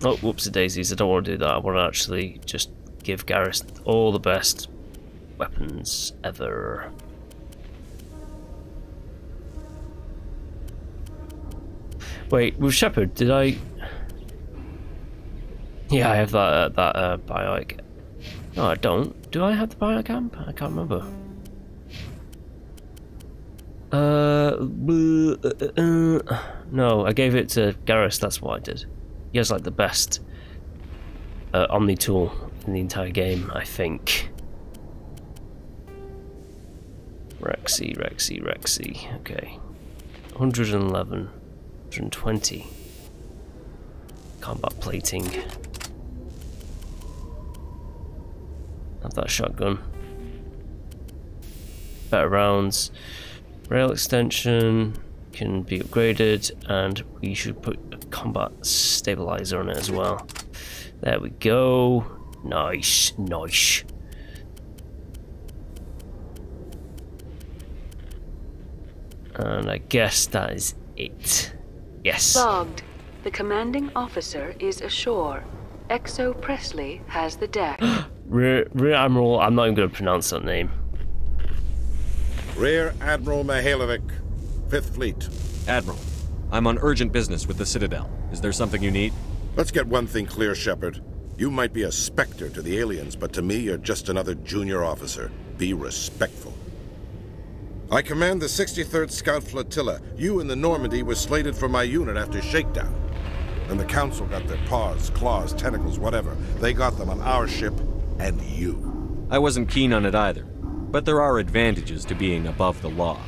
A: Oh, whoopsie daisies, I don't want to do that. I want to actually just give Garrus all the best weapons ever. Wait, with Shepard, did I... Yeah, I have that bioic. No, I don't. Do I have the bioic amp? I can't remember. No, I gave it to Garrus, that's what I did. He has like the best Omni tool in the entire game, I think. Rexy. Okay. 111. 120. Combat plating. Have that shotgun. Better rounds. Rail extension can be upgraded, and we should put a combat stabilizer on it as well. There we go. Nice, nice. And I guess that is it. Yes.
N: Logged. The commanding officer is ashore. Exo Presley has the deck.
A: Rear Admiral, I'm not even going to pronounce that name.
O: Rear Admiral Mihailovic, 5th Fleet.
G: Admiral, I'm on urgent business with the Citadel. Is there something you need?
O: Let's get one thing clear, Shepard. You might be a specter to the aliens, but to me, you're just another junior officer. Be respectful. I command the 63rd Scout Flotilla. You and the Normandy were slated for my unit after shakedown. And the Council got their paws, claws, tentacles, whatever. They got them on our ship, and you.
G: I wasn't keen on it either, but there are advantages to being above the law.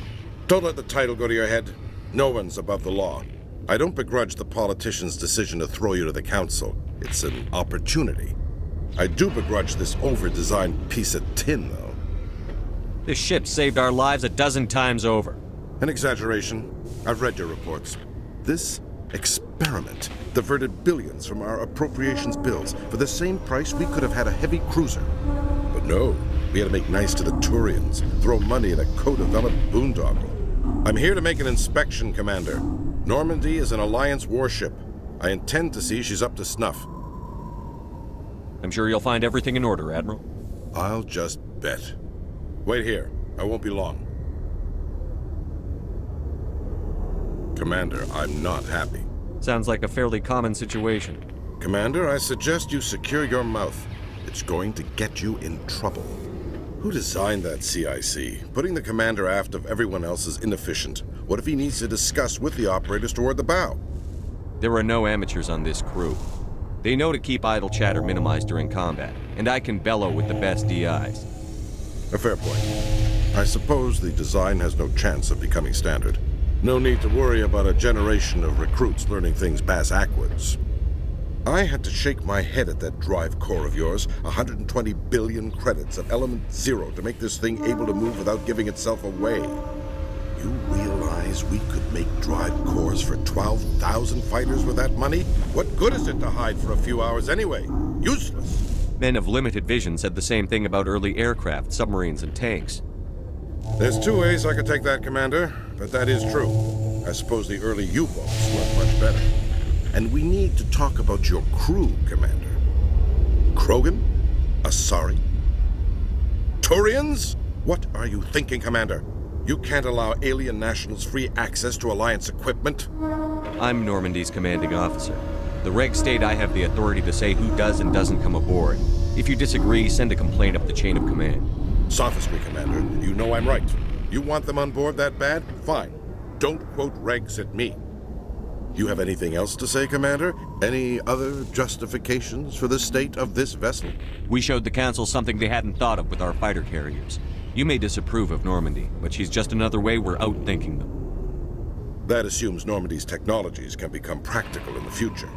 O: Don't let the title go to your head. No one's above the law. I don't begrudge the politician's decision to throw you to the Council. It's an opportunity. I do begrudge this over-designed piece of tin, though.
G: This ship saved our lives a dozen times over.
O: An exaggeration. I've read your reports. This experiment diverted billions from our appropriations bills. For the same price, we could have had a heavy cruiser. But no, we had to make nice to the Turians, throw money at a co-developed boondoggle. I'm here to make an inspection, Commander. Normandy is an Alliance warship. I intend to see she's up to snuff.
G: I'm sure you'll find everything in order, Admiral.
O: I'll just bet. Wait here. I won't be long. Commander, I'm not happy.
G: Sounds like a fairly common situation.
O: Commander, I suggest you secure your mouth. It's going to get you in trouble. Who designed that CIC? Putting the commander aft of everyone else is inefficient. What if he needs to discuss with the operators toward the bow?
G: There are no amateurs on this crew. They know to keep idle chatter minimized during combat, and I can bellow with the best DIs.
O: A fair point. I suppose the design has no chance of becoming standard. No need to worry about a generation of recruits learning things bass-ackwards. I had to shake my head at that drive core of yours. 120 billion credits of element 0 to make this thing able to move without giving itself away. You realize we could make drive cores for 12,000 fighters with that money? What good is it to hide for a few hours anyway? Useless.
G: Men of limited vision said the same thing about early aircraft, submarines, and tanks.
O: There's two ways I could take that, Commander, but that is true. I suppose the early U-boats were much better. And we need to talk about your crew, Commander. Krogan? Asari? Turians? What are you thinking, Commander? You can't allow alien nationals free access to Alliance equipment?
G: I'm Normandy's commanding officer. The regs state I have the authority to say who does and doesn't come aboard. If you disagree, send a complaint up the chain of command.
O: Sophistry, Commander. You know I'm right. You want them on board that bad? Fine. Don't quote regs at me. You have anything else to say, Commander? Any other justifications for the state of this vessel?
G: We showed the Council something they hadn't thought of with our fighter carriers. You may disapprove of Normandy, but she's just another way we're outthinking them.
O: That assumes Normandy's technologies can become practical in the future.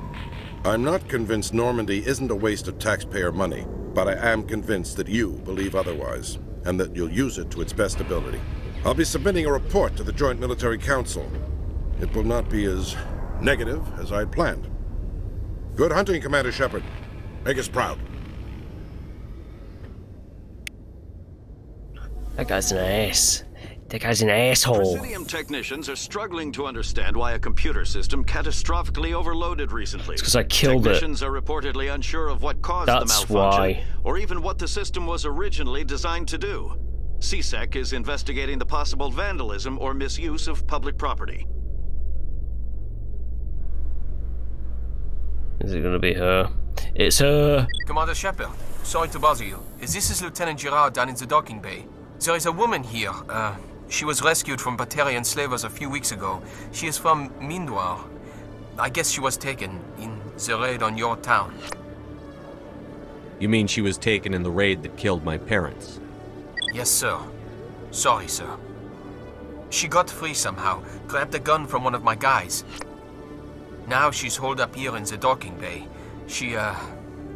O: I'm not convinced Normandy isn't a waste of taxpayer money, but I am convinced that you believe otherwise, and that you'll use it to its best ability. I'll be submitting a report to the Joint Military Council. It will not be as negative as I'd planned. Good hunting, Commander Shepard. Make us proud.
A: That guy's an ass. That guy's an asshole.
P: Presidium technicians are struggling to understand why a computer system catastrophically overloaded recently.
A: It's because I killed it.
P: Technicians are reportedly unsure of what caused the malfunction,
A: why.
P: or even what the system was originally designed to do. CSEC is investigating the possible vandalism or misuse of public property.
A: Is it gonna be her? It's her!
Q: Commander Shepard, sorry to bother you. This is Lieutenant Girard down in the docking bay. There is a woman here. She was rescued from Batarian slavers a few weeks ago. She is from Mindwar. I guess she was taken in the raid on your town.
G: You mean she was taken in the raid that killed my parents?
Q: Yes, sir. Sorry, sir. She got free somehow, grabbed a gun from one of my guys. Now she's holed up here in the docking bay. She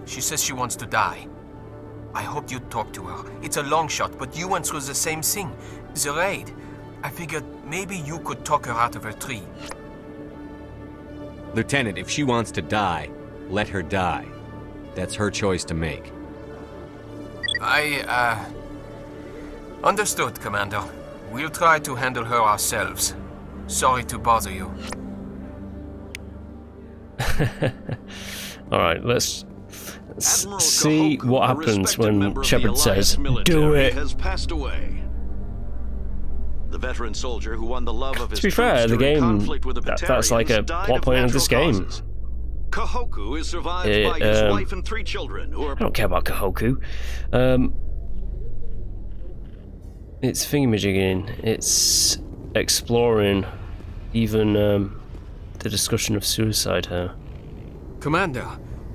Q: says she wants to die. I hoped you'd talk to her. It's a long shot, but you went through the same thing. The raid. I figured maybe you could talk her out of her tree.
G: Lieutenant, if she wants to die, let her die. That's her choice to make.
Q: Understood, Commander. We'll try to handle her ourselves. Sorry to bother you.
A: Alright, let's see what happens when Shepard says, "Do it!"
P: Has passed away. The veteran soldier who won the love of his
A: to be fair, the game, that's like a plot point of this game.
P: Kahoku is survived by his wife and 3 children who are...
A: I don't care about Kahoku. It's thingamajigging, it's exploring, even the discussion of suicide here.
Q: Commander,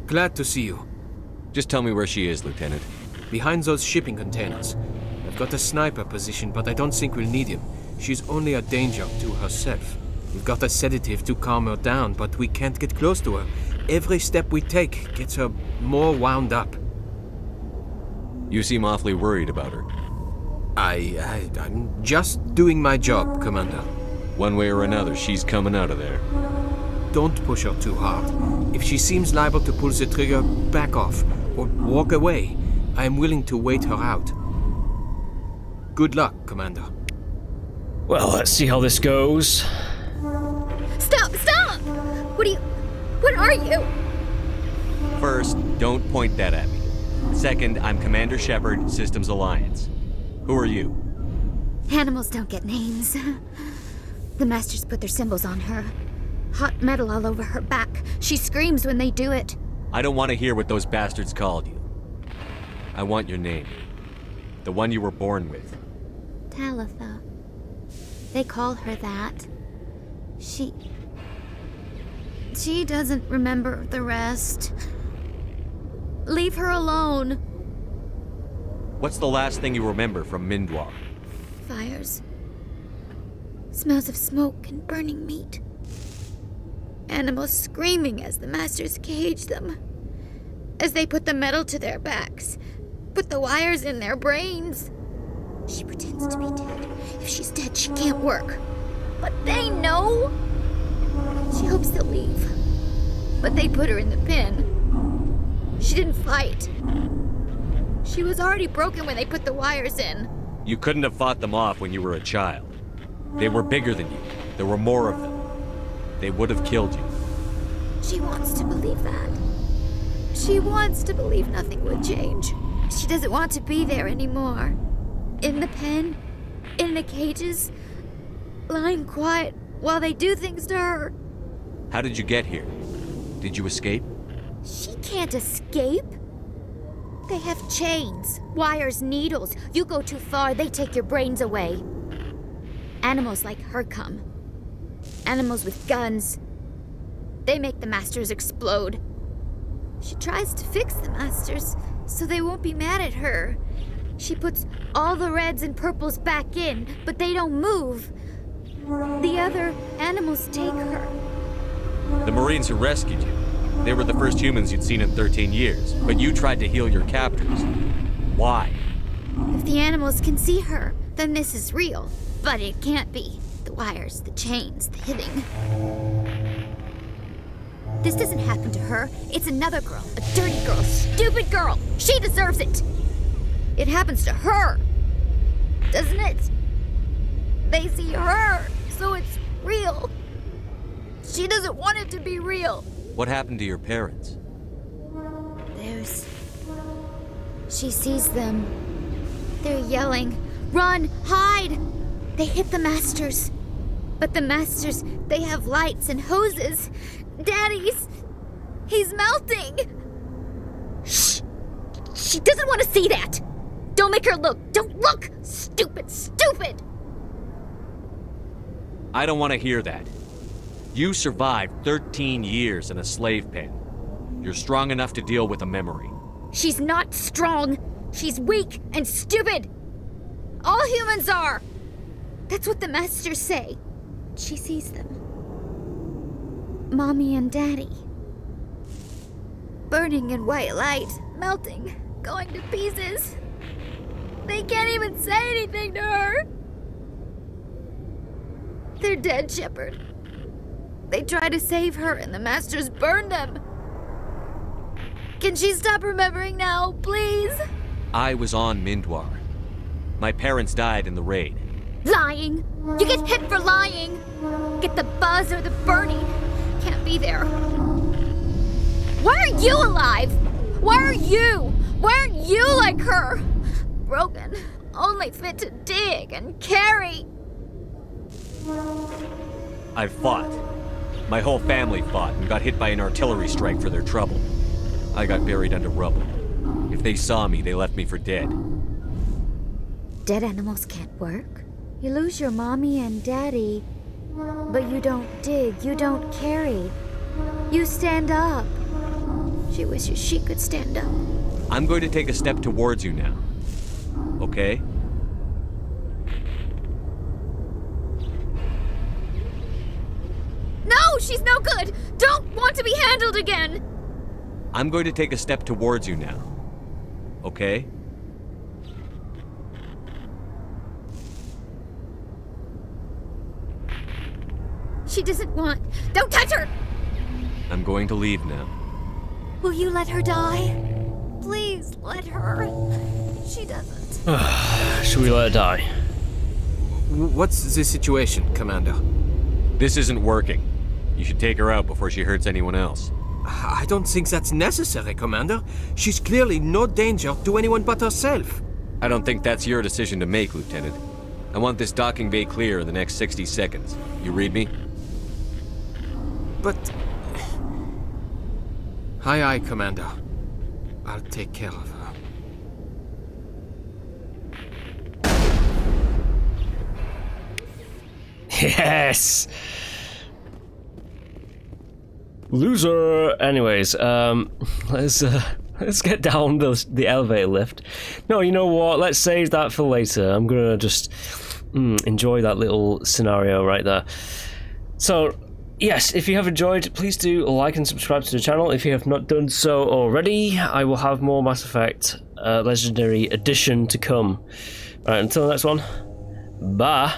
Q: glad to see you.
G: Just tell me where she is, Lieutenant.
Q: Behind those shipping containers. I've got a sniper position, but I don't think we'll need him. She's only a danger to herself. We've got a sedative to calm her down, but we can't get close to her. Every step we take gets her more wound up.
G: You seem awfully worried about her.
Q: I'm just doing my job, Commander.
G: One way or another, she's coming out of there.
Q: Don't push her too hard. If she seems liable to pull the trigger, back off, or walk away. I am willing to wait her out. Good luck, Commander.
A: Well, let's see how this goes.
K: Stop! Stop! What are you?
G: First, don't point that at me. Second, I'm Commander Shepard, Systems Alliance. Who are you?
K: Animals don't get names. The Masters put their symbols on her. Hot metal all over her back. She screams when they do it.
G: I don't want to hear what those bastards called you. I want your name. The one you were born with.
K: Talitha. They call her that. She doesn't remember the rest. Leave her alone.
G: What's the last thing you remember from Mindwar?
K: Fires. Smells of smoke and burning meat. Animals screaming as the Masters cage them. As they put the metal to their backs. Put the wires in their brains. She pretends to be dead. If she's dead, she can't work. But they know. She hopes they'll leave. But they put her in the pen. She didn't fight. She was already broken when they put the wires in.
G: You couldn't have fought them off when you were a child. They were bigger than you. There were more of them. They would have killed you.
K: She wants to believe that. She wants to believe nothing would change. She doesn't want to be there anymore. In the pen, in the cages, lying quiet while they do things to her.
G: How did you get here? Did you escape?
K: She can't escape. They have chains, wires, needles. You go too far, they take your brains away. Animals like her come. Animals with guns. They make the Masters explode. She tries to fix the Masters so they won't be mad at her. She puts all the reds and purples back in, but they don't move. The other animals take her.
G: The Marines who rescued you. They were the first humans you'd seen in 13 years, but you tried to heal your captors. Why?
K: If the animals can see her, then this is real. But it can't be. The wires, the chains, the hitting. This doesn't happen to her. It's another girl. A dirty girl. Stupid girl. She deserves it. It happens to her. Doesn't it? They see her, so it's real. She doesn't want it to be real.
G: What happened to your parents?
K: She sees them. They're yelling, "Run! Hide!" They hit the Masters. But the Masters, they have lights and hoses. Daddy's... he's melting! Shh! She doesn't want to see that! Don't make her look! Don't look! Stupid! Stupid!
G: I don't want to hear that. You survived 13 years in a slave pen. You're strong enough to deal with a memory.
K: She's not strong. She's weak and stupid. All humans are. That's what the Masters say. She sees them. Mommy and Daddy. Burning in white light, melting. going to pieces. They can't even say anything to her. They're dead, Shepard. They tried to save her and the Masters burned them. Can she stop remembering now, please?
G: I was on Mindwar. My parents died in the raid.
K: Lying! You get hit for lying! Get the buzz or the burning. Can't be there. Why are you alive? Why are you? Why aren't you like her? Broken, only fit to dig and carry.
G: I fought. My whole family fought and got hit by an artillery strike for their trouble. I got buried under rubble. If they saw me, they left me for dead.
K: Dead animals can't work. You lose your mommy and daddy, but you don't dig, you don't carry. You stand up. She wishes she could stand up.
G: I'm going to take a step towards you now. Okay?
K: No, she's no good! Don't want to be handled again!
G: I'm going to take a step towards you now. Okay?
K: She doesn't want... Don't touch her!
G: I'm going to leave now.
K: Will you let her die? Please, let her. She doesn't.
A: Should we let her die?
Q: What's the situation, Commander?
G: This isn't working. You should take her out before she hurts anyone else.
Q: I don't think that's necessary, Commander. She's clearly no danger to anyone but herself.
G: I don't think that's your decision to make, Lieutenant. I want this docking bay clear in the next 60 seconds. You read me?
Q: But... Aye, Commander. I'll take care of her.
A: Yes! Loser! Anyways, let's get down the elevator lift. No, you know what? Let's save that for later. I'm gonna just enjoy that little scenario right there. So, yes, if you have enjoyed, please do like and subscribe to the channel. If you have not done so already, I will have more Mass Effect Legendary Edition to come. Alright, until the next one, bye!